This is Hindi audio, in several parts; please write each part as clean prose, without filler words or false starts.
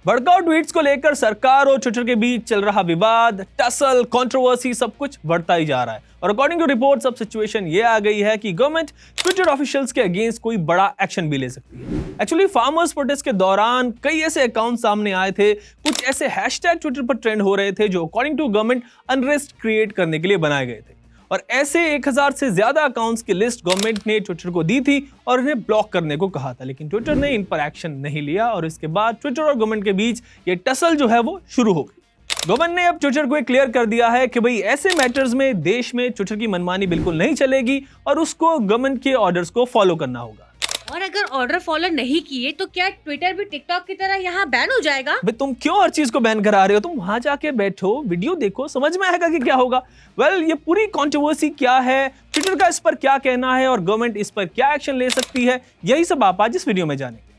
भड़काऊ ट्वीट्स को लेकर सरकार और ट्विटर के बीच चल रहा विवाद, टसल, कंट्रोवर्सी सब कुछ बढ़ता ही जा रहा है। और अकॉर्डिंग टू रिपोर्ट्स अब सिचुएशन ये आ गई है कि गवर्नमेंट ट्विटर ऑफिशियल्स के अगेंस्ट कोई बड़ा एक्शन भी ले सकती है। एक्चुअली फार्मर्स प्रोटेस्ट के दौरान कई ऐसे अकाउंट सामने आए थे, कुछ ऐसे हैशटैग ट्विटर पर ट्रेंड हो रहे थे जो according to government unrest create करने के लिए बनाए गए थे। और ऐसे 1000 से ज्यादा अकाउंट्स की लिस्ट गवर्नमेंट ने ट्विटर को दी थी और इन्हें ब्लॉक करने को कहा था, लेकिन ट्विटर ने इन पर एक्शन नहीं लिया और इसके बाद ट्विटर और गवर्नमेंट के बीच ये टसल जो है वो शुरू हो गई। गवर्नमेंट ने अब ट्विटर को क्लियर कर दिया है कि भाई ऐसे मैटर्स में देश में ट्विटर की मनमानी बिल्कुल नहीं चलेगी और उसको गवर्नमेंट के ऑर्डर्स को फॉलो करना होगा। और अगर ऑर्डर फॉलो नहीं किए तो क्या ट्विटर भी टिकटॉक की तरह यहाँ बैन हो जाएगा? भाई तुम क्यों हर चीज को बैन करा रहे हो? तुम वहां जाके बैठो, वीडियो देखो, समझ में आएगा कि क्या होगा। वेल, ये पूरी कंट्रोवर्सी क्या है, ट्विटर का इस पर क्या कहना है और गवर्नमेंट इस पर क्या एक्शन ले सकती है, यही सब आप आज इस वीडियो में जानेंगे।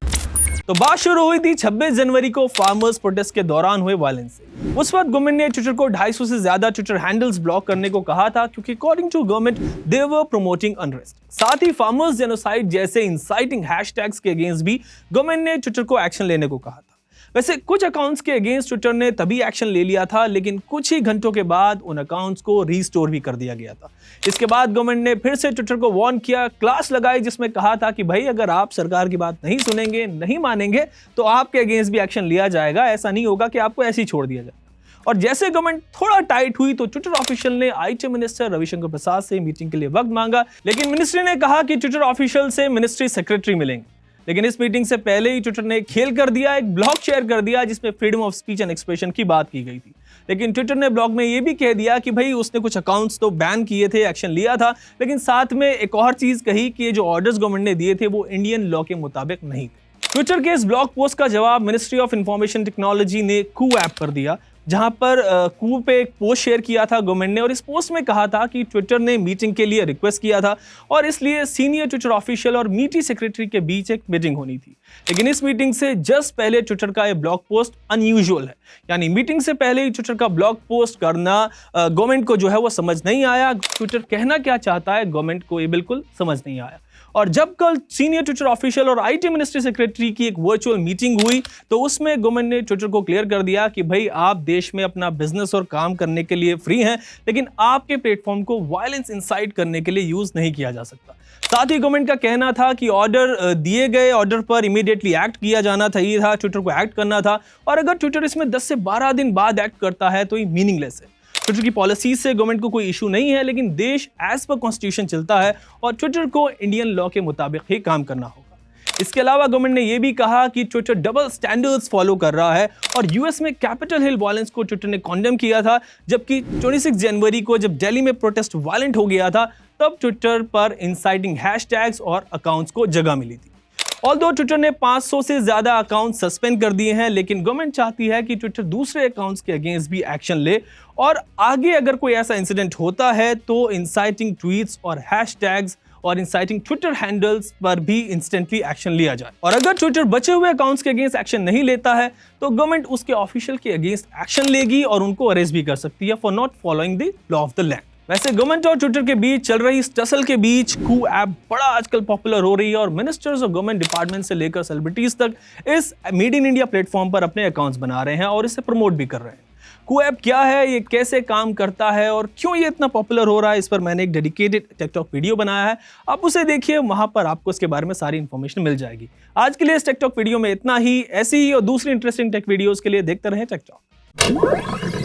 तो बात शुरू हुई थी 26 जनवरी को फार्मर्स प्रोटेस्ट के दौरान हुए वायलेंस से। उस वक्त गवर्नमेंट ने ट्विटर को 250 से ज्यादा ट्विटर हैंडल्स ब्लॉक करने को कहा था क्योंकि according to government they were promoting unrest. साथ ही फार्मर्स जेनोसाइड जैसे इंसाइटिंग हैशटैग्स के अगेंस्ट भी गवर्नमेंट ने ट्विटर को एक्शन लेने को कहा था। वैसे कुछ अकाउंट्स के अगेंस्ट ट्विटर ने तभी एक्शन ले लिया था, लेकिन कुछ ही घंटों के बाद उन अकाउंट्स को रीस्टोर भी कर दिया गया था। इसके बाद गवर्नमेंट ने फिर से ट्विटर को वार्न किया, क्लास लगाई जिसमें कहा था कि भाई अगर आप सरकार की बात नहीं सुनेंगे, नहीं मानेंगे तो आपके अगेंस्ट भी एक्शन लिया जाएगा। ऐसा नहीं होगा कि आपको ऐसे ही छोड़ दिया जाए। और जैसे गवर्नमेंट थोड़ा टाइट हुई तो ट्विटर ऑफिशियल ने आईटी मिनिस्टर रविशंकर प्रसाद से मीटिंग के लिए वक्त मांगा, लेकिन मिनिस्ट्री ने कहा कि ट्विटर ऑफिशियल से मिनिस्ट्री सेक्रेटरी मिलेंगे। लेकिन इस मीटिंग से पहले ही ट्विटर ने खेल कर दिया, एक ब्लॉग शेयर कर दिया जिसमें freedom of speech and expression की बात की गई थी। लेकिन ट्विटर ने ब्लॉग में ये भी कह दिया कि भाई उसने कुछ अकाउंट्स तो बैन किए थे, एक्शन लिया था, लेकिन साथ में एक और चीज कही कि ये जो ऑर्डर्स गवर्नमेंट ने दिए थे वो इंडियन लॉ के मुताबिक नहीं थे। ट्विटर के इस ब्लॉग पोस्ट का जवाब मिनिस्ट्री ऑफ इंफॉर्मेशन टेक्नोलॉजी ने कू ऐप पर दिया, जहां पर कू पे एक पोस्ट शेयर किया था गवर्नमेंट ने और इस पोस्ट में कहा था कि ट्विटर ने मीटिंग के लिए रिक्वेस्ट किया था और इसलिए सीनियर ट्विटर ऑफिशियल और मीटी सेक्रेटरी के बीच एक मीटिंग होनी थी। लेकिन इस मीटिंग से जस्ट पहले ट्विटर का ये ब्लॉग पोस्ट अनयूजुअल है, यानी मीटिंग से पहले ही ट्विटर का ब्लॉग पोस्ट करना गवर्नमेंट को जो है वो समझ नहीं आया। ट्विटर कहना क्या चाहता है गवर्नमेंट को ये बिल्कुल समझ नहीं आया। और जब कल सीनियर ट्विटर ऑफिशियल और आईटी मिनिस्ट्री सेक्रेटरी की एक वर्चुअल मीटिंग हुई तो उसमें गवर्नमेंट ने ट्विटर को क्लियर कर दिया कि भाई आप देश में अपना बिजनेस और काम करने के लिए फ्री हैं, लेकिन आपके प्लेटफॉर्म को वायलेंस इंसाइट करने के लिए यूज नहीं किया जा सकता। साथ ही गवर्नमेंट का कहना था कि ऑर्डर दिए गए ऑर्डर पर इमीडिएटली एक्ट किया जाना चाहिए था, ट्विटर को एक्ट करना था और अगर ट्विटर इसमें 10 से 12 दिन बाद एक्ट करता है तो ये मीनिंगलेस है। ट्विटर की पॉलिसी से गवर्नमेंट को कोई इशू नहीं है, लेकिन देश एज पर कॉन्स्टिट्यूशन चलता है और ट्विटर को इंडियन लॉ के मुताबिक ही काम करना होगा। इसके अलावा गवर्नमेंट ने यह भी कहा कि ट्विटर डबल स्टैंडर्ड्स फॉलो कर रहा है और यूएस में कैपिटल हिल वायलेंस को ट्विटर ने कॉन्डेम किया था, जबकि 26 जनवरी को जब दिल्ली में प्रोटेस्ट वायलेंट हो गया था तब ट्विटर पर इंसाइटिंग हैशटैग्स और अकाउंट्स को जगह मिली थी। ऑल्दो ट्विटर ने 500 से ज्यादा अकाउंट सस्पेंड कर दिए हैं, लेकिन गवर्नमेंट चाहती है कि ट्विटर दूसरे अकाउंट्स के अगेंस्ट भी एक्शन ले और आगे अगर कोई ऐसा इंसिडेंट होता है तो इंसाइटिंग ट्वीट्स और हैशटैग्स और इंसाइटिंग ट्विटर हैंडल्स पर भी इंस्टेंटली एक्शन लिया जाए। और अगर ट्विटर बचे हुए अकाउंट्स के अगेंस्ट एक्शन नहीं लेता है तो गवर्नमेंट उसके ऑफिशियल के अगेंस्ट एक्शन लेगी और उनको अरेस्ट भी कर सकती है for not following the law of the land. वैसे गवर्नमेंट और ट्विटर के बीच चल रही इस टसल के बीच कू ऐप बड़ा आजकल पॉपुलर हो रही है और मिनिस्टर्स और गवर्नमेंट डिपार्टमेंट से लेकर सेलिब्रिटीज तक इस मेड इन इंडिया प्लेटफॉर्म पर अपने अकाउंट्स बना रहे हैं और इसे प्रमोट भी कर रहे हैं। कू ऐप क्या है, ये कैसे काम करता है और क्यों ये इतना पॉपुलर हो रहा है, इस पर मैंने एक डेडिकेटेड टेकटॉक वीडियो बनाया है, आप उसे देखिए, वहां पर आपको इसके बारे में सारी इन्फॉर्मेशन मिल जाएगी। आज के लिए इस टेकटॉक वीडियो में इतना ही। ऐसी ही और दूसरी इंटरेस्टिंग टेक वीडियोस के लिए देखते रहें टेकटॉक।